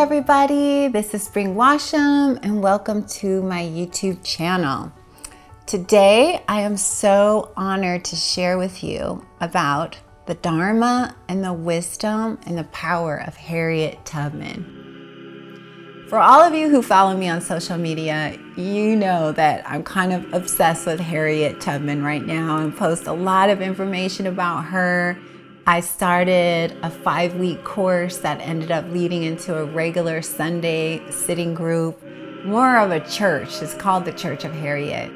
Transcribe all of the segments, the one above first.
everybody, this is Spring Washam and welcome to my YouTube channel. Today I am so honored to share with you about the Dharma and the wisdom and the power of Harriet Tubman. For all of you who follow me on social media, you know that I'm kind of obsessed with Harriet Tubman right now and post a lot of information about her. I started a 5-week course that ended up leading into a regular Sunday sitting group, more of a church. It's called the Church of Harriet,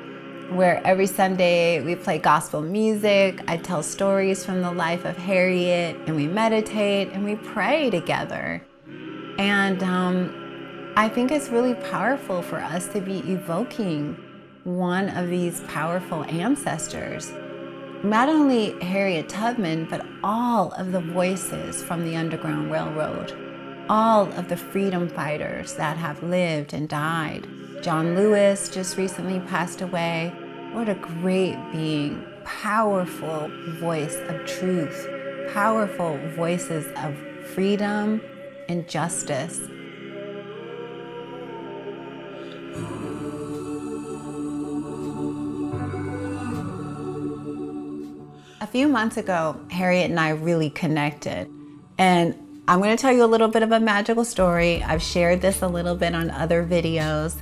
where every Sunday we play gospel music, I tell stories from the life of Harriet, and we meditate and we pray together. And I think it's really powerful for us to be evoking one of these powerful ancestors. Not only Harriet Tubman, but all of the voices from the Underground Railroad, all of the freedom fighters that have lived and died. John Lewis just recently passed away. What a great being, powerful voice of truth, powerful voices of freedom and justice. A few months ago, Harriet and I really connected, and I'm going to tell you a little bit of a magical story. I've shared this a little bit on other videos.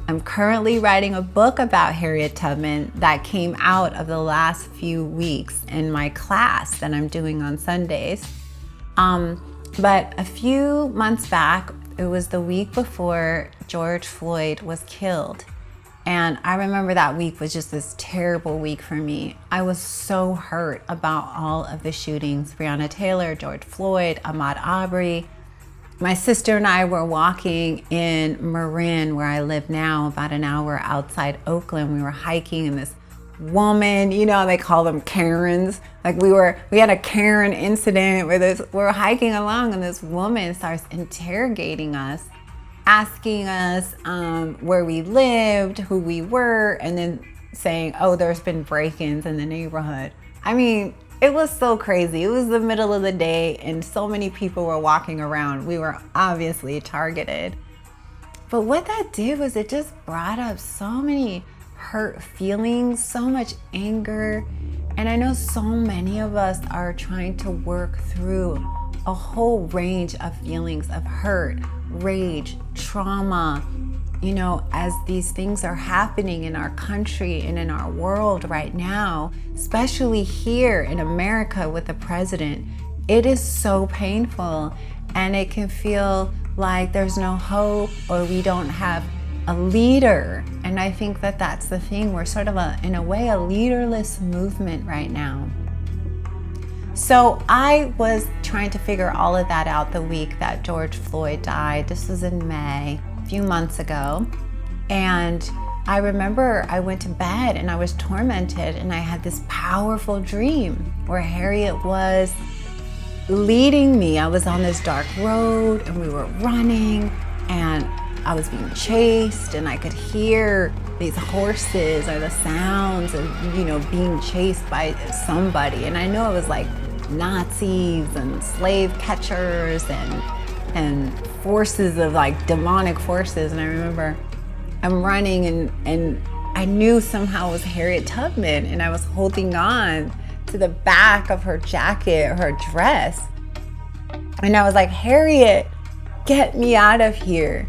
I'm currently writing a book about Harriet Tubman that came out of the last few weeks in my class that I'm doing on Sundays. But a few months back, it was the week before George Floyd was killed. And I remember that week was just this terrible week for me. I was so hurt about all of the shootings, Breonna Taylor, George Floyd, Ahmaud Arbery. My sister and I were walking in Marin, where I live now, about an hour outside Oakland. We were hiking, and this woman, you know, they call them Karens. Like we had a Karen incident where we were hiking along, and this woman starts interrogating us, asking us where we lived, who we were, and then saying, oh, there's been break-ins in the neighborhood. I mean, it was so crazy. It was the middle of the day and so many people were walking around. We were obviously targeted. But what that did was it just brought up so many hurt feelings, so much anger. And I know so many of us are trying to work through a whole range of feelings of hurt, rage, trauma, you know, as these things are happening in our country and in our world right now, especially here in America with the president. It is so painful, and it can feel like there's no hope or we don't have a leader. And I think that that's the thing. We're sort of in a way, a leaderless movement right now. So I was trying to figure all of that out the week that George Floyd died. This was in May, a few months ago. And I remember I went to bed and I was tormented, and I had this powerful dream where Harriet was leading me. I was on this dark road and we were running, and I was being chased, and I could hear these horses or the sounds of, you know, being chased by somebody. And I know it was like Nazis and slave catchers and forces of like demonic forces. And I remember I'm running and I knew somehow it was Harriet Tubman, and I was holding on to the back of her jacket or her dress. And I was like, Harriet, get me out of here.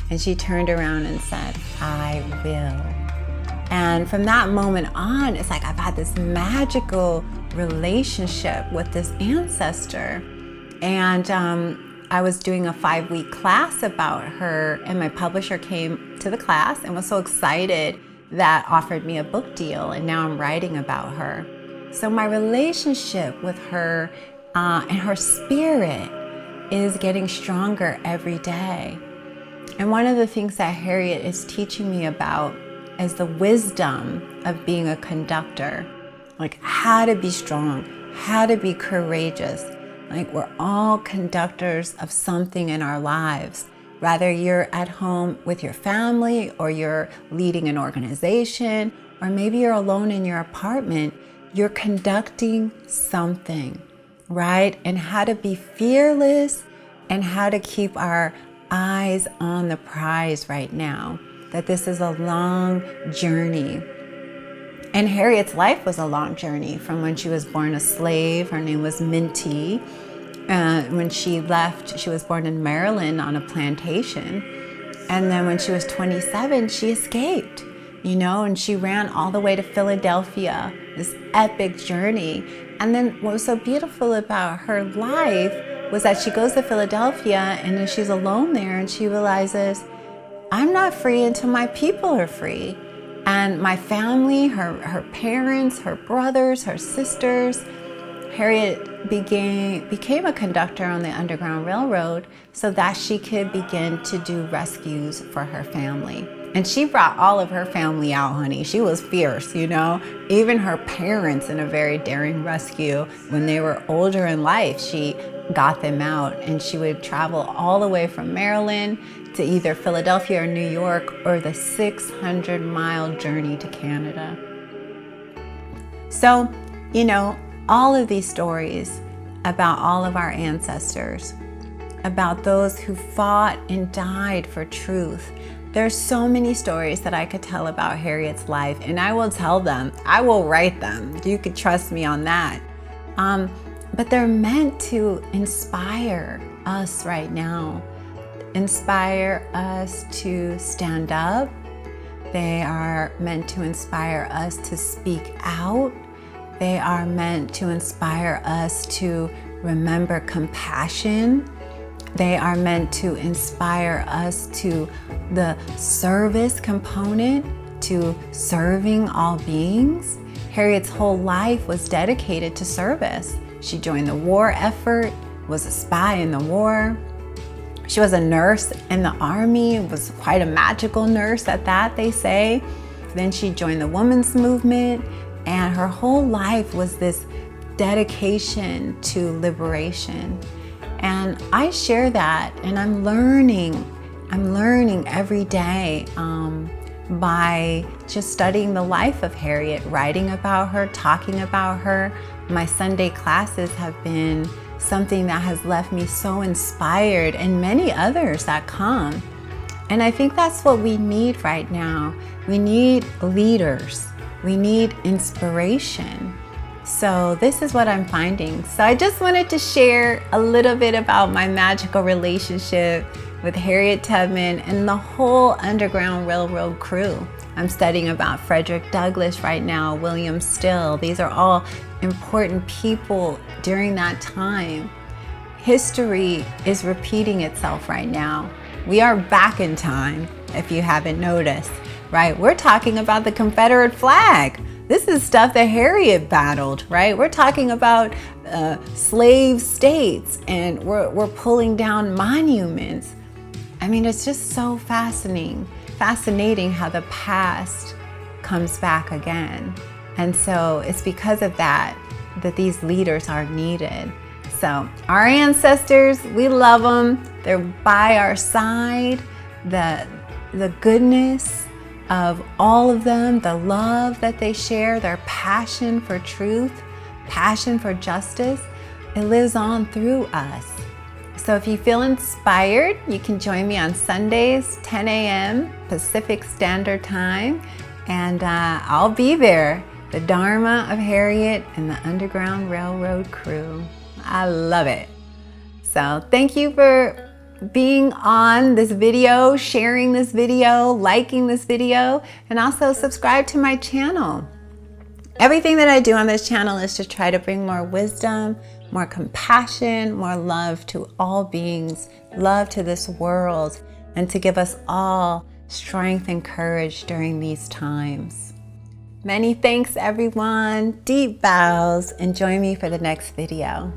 And she turned around and said, I will. And from that moment on, it's like I've had this magical relationship with this ancestor. And I was doing a 5-week class about her, and my publisher came to the class and was so excited that offered me a book deal, and now I'm writing about her. So my relationship with her and her spirit is getting stronger every day. And one of the things that Harriet is teaching me about is the wisdom of being a conductor, like how to be strong, how to be courageous. Like we're all conductors of something in our lives. Whether you're at home with your family, or you're leading an organization, or maybe you're alone in your apartment, you're conducting something, right? And how to be fearless, and how to keep our eyes on the prize right now, that this is a long journey. And Harriet's life was a long journey from when she was born a slave. Her name was Minty. When she left, she was born in Maryland on a plantation. And then when she was 27, she escaped, and she ran all the way to Philadelphia, this epic journey. And then what was so beautiful about her life was that she goes to Philadelphia and then she's alone there and she realizes, I'm not free until my people are free. And my family, her parents, her brothers, her sisters. Harriet became a conductor on the Underground Railroad so that she could begin to do rescues for her family. And she brought all of her family out, honey. She was fierce, Even her parents in a very daring rescue. When they were older in life, she got them out, and she would travel all the way from Maryland to either Philadelphia or New York, or the 600-mile journey to Canada. So, all of these stories about all of our ancestors, about those who fought and died for truth. There's so many stories that I could tell about Harriet's life, and I will tell them. I will write them. You could trust me on that. But they're meant to inspire us right now. Inspire us to stand up. They are meant to inspire us to speak out. They are meant to inspire us to remember compassion. They are meant to inspire us to the service component, to serving all beings. Harriet's whole life was dedicated to service. She joined the war effort, was a spy in the war. She was a nurse in the army, was quite a magical nurse at that, they say. Then she joined the women's movement, and her whole life was this dedication to liberation. And I share that, and I'm learning every day by just studying the life of Harriet, writing about her, talking about her. My Sunday classes have been something that has left me so inspired, and many others that come. And I think that's what we need right now. We need leaders. We need inspiration. So this is what I'm finding. So I just wanted to share a little bit about my magical relationship with Harriet Tubman and the whole Underground Railroad crew. I'm studying about Frederick Douglass right now, William Still. These are all important people during that time. History is repeating itself right now. We are back in time, if you haven't noticed, right? We're talking about the Confederate flag. This is stuff that Harriet battled, right? We're talking about slave states, and we're pulling down monuments. I mean, it's just so fascinating how the past comes back again. And so it's because of that these leaders are needed. So our ancestors, we love them. They're by our side. The goodness of all of them, the love that they share, their passion for truth, passion for justice, it lives on through us. So if you feel inspired, you can join me on Sundays, 10 a.m. Pacific Standard Time, and I'll be there. The Dharma of Harriet and the Underground Railroad crew. I love it. So thank you for being on this video, sharing this video, liking this video, and also subscribe to my channel. Everything that I do on this channel is to try to bring more wisdom, more compassion, more love to all beings, love to this world, and to give us all strength and courage during these times. Many thanks, everyone. Deep bows, and join me for the next video.